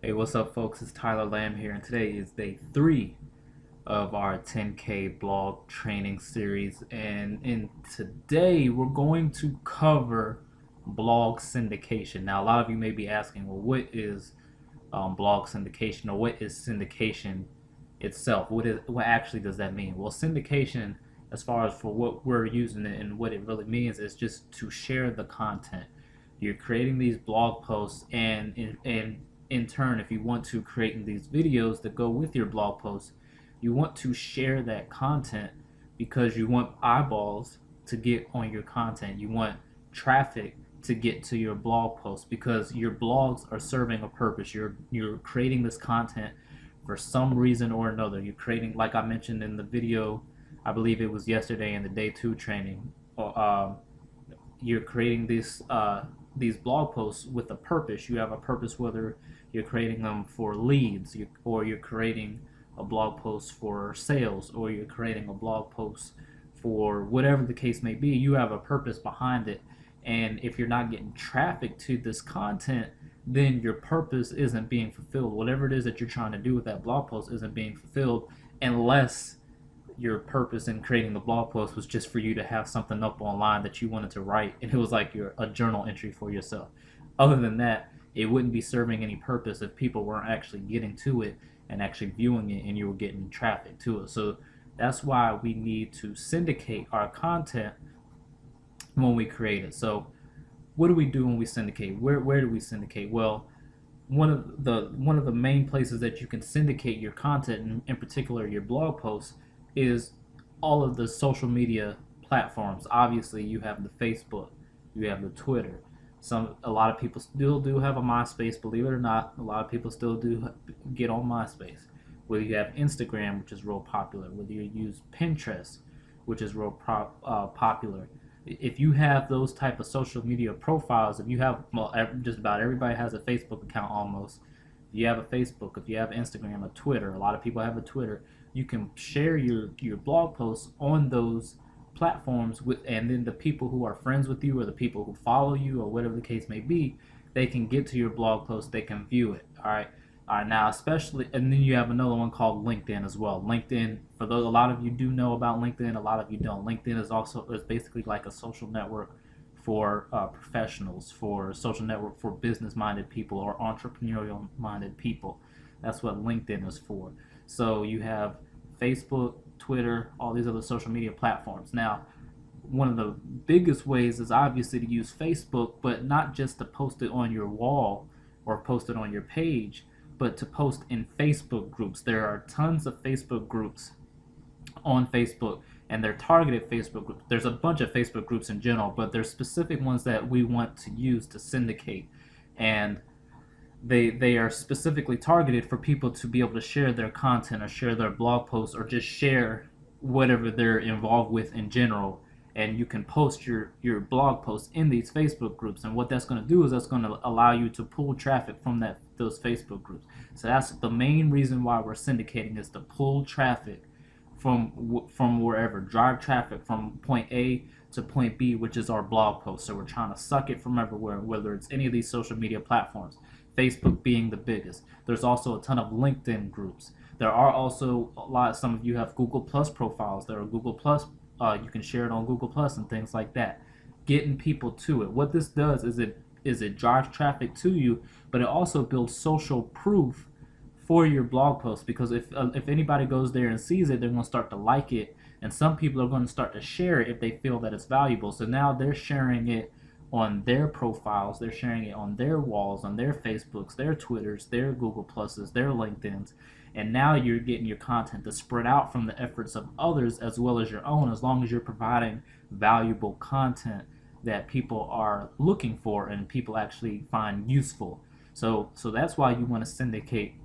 Hey, what's up, folks? It's Tyler Lamb here, and today is day 3 of our 10K blog training series. And today, we're going to cover blog syndication. Now, a lot of you may be asking, well, what is blog syndication, or what is syndication itself? What actually does that mean? Well, syndication, as far as for what we're using it and what it really means, is just to share the content. You're creating these blog posts, and in turn, if you want to create these videos that go with your blog posts, you want to share that content because you want eyeballs to get on your content. You want traffic to get to your blog posts because your blogs are serving a purpose. You're creating this content for some reason or another. You're creating, like I mentioned in the video, I believe it was yesterday in the day 2 training. You're creating these blog posts with a purpose. You have a purpose, whether you're creating them for leads, or you're creating a blog post for sales, or you're creating a blog post for whatever the case may be. You have a purpose behind it, and if you're not getting traffic to this content, then your purpose isn't being fulfilled. Whatever it is that you're trying to do with that blog post isn't being fulfilled, unless your purpose in creating the blog post was just for you to have something up online that you wanted to write, and it was like a journal entry for yourself. Other than that, it wouldn't be serving any purpose if people weren't actually getting to it and actually viewing it, and you were getting traffic to it. So that's why we need to syndicate our content when we create it. So what do we do when we syndicate? Where do we syndicate? Well, one of the main places that you can syndicate your content, in particular your blog posts, is all of the social media platforms. Obviously, you have the Facebook, you have the Twitter. A lot of people still do have a MySpace, believe it or not. A lot of people still do get on MySpace. Whether you have Instagram, which is real popular, whether you use Pinterest, which is real popular. If you have those type of social media profiles, if you have, well, just about everybody has a Facebook account almost. If you have a Facebook, if you have Instagram, a Twitter, a lot of people have a Twitter, you can share your blog posts on those platforms and then the people who are friends with you, or the people who follow you, or whatever the case may be, they can get to your blog post, they can view it. All right, now, especially, and then you have another one called LinkedIn as well. LinkedIn, for those, a lot of you do know about LinkedIn, a lot of you don't. LinkedIn is basically like a social network for professionals, for social network for business-minded people or entrepreneurial-minded people. That's what LinkedIn is for. So you have Facebook, Twitter, all these other social media platforms. Now, one of the biggest ways is obviously to use Facebook, but not just to post it on your wall or post it on your page, but to post in Facebook groups. There are tons of Facebook groups on Facebook, and they're targeted Facebook groups. There's a bunch of Facebook groups in general, but there's specific ones that we want to use to syndicate, and they are specifically targeted for people to be able to share their content, or share their blog posts, or just share whatever they're involved with in general. And you can post your blog posts in these Facebook groups, and what that's going to do is that's going to allow you to pull traffic from those Facebook groups. So that's the main reason why we're syndicating, is to pull traffic from wherever, drive traffic from point A to point B, which is our blog post. So we're trying to suck it from everywhere, whether it's any of these social media platforms, Facebook being the biggest. There's also a ton of LinkedIn groups. There are also some of you have Google Plus profiles. There are Google Plus, you can share it on Google Plus and things like that. Getting people to it. What this does is it drives traffic to you, but it also builds social proof for your blog post, because if anybody goes there and sees it, they're going to start to like it, and some people are going to start to share it if they feel that it's valuable. So now they're sharing it on their profiles, they're sharing it on their walls, on their Facebooks, their Twitters, their Google Pluses, their LinkedIns, and now you're getting your content to spread out from the efforts of others as well as your own, as long as you're providing valuable content that people are looking for and people actually find useful. So that's why you want to syndicate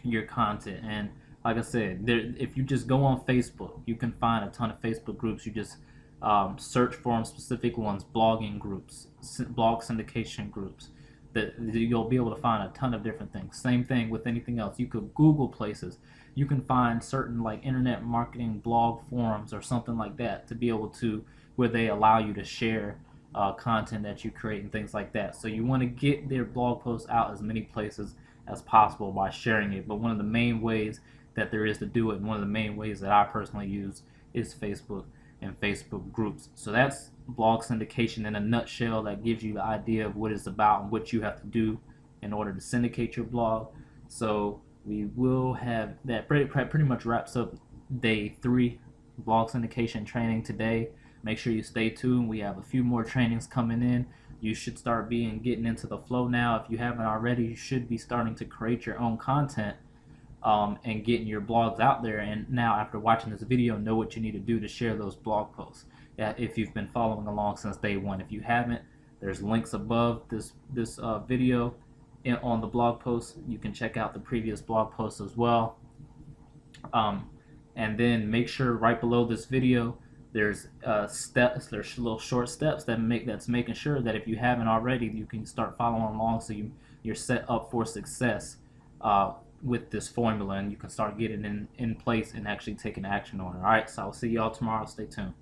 your content. And like I said, if you just go on Facebook, you can find a ton of Facebook groups. You just search for them, specific ones, blogging groups, blog syndication groups. That you'll be able to find a ton of different things. Same thing with anything else. You could Google places. You can find certain like internet marketing blog forums or something like that, to be able to, where they allow you to share content that you create and things like that. So you want to get their blog posts out as many places as possible by sharing it. But one of the main ways that there is to do it, and one of the main ways that I personally use, is Facebook and Facebook groups. So that's blog syndication in a nutshell. That gives you the idea of what it's about and what you have to do in order to syndicate your blog. So we will have that. Pretty much wraps up day 3 blog syndication training today. Make sure you stay tuned. We have a few more trainings coming in. You should start getting into the flow now. If you haven't already, you should be starting to create your own content and getting your blogs out there. And now, after watching this video, know what you need to do to share those blog posts. If you've been following along since day 1. If you haven't, there's links above this video on the blog post. You can check out the previous blog posts as well. And then make sure right below this video there's steps. There's little short steps that's making sure that if you haven't already, you can start following along, so you're set up for success with this formula, and you can start getting in place and actually taking action on it. All right, so I'll see y'all tomorrow. Stay tuned.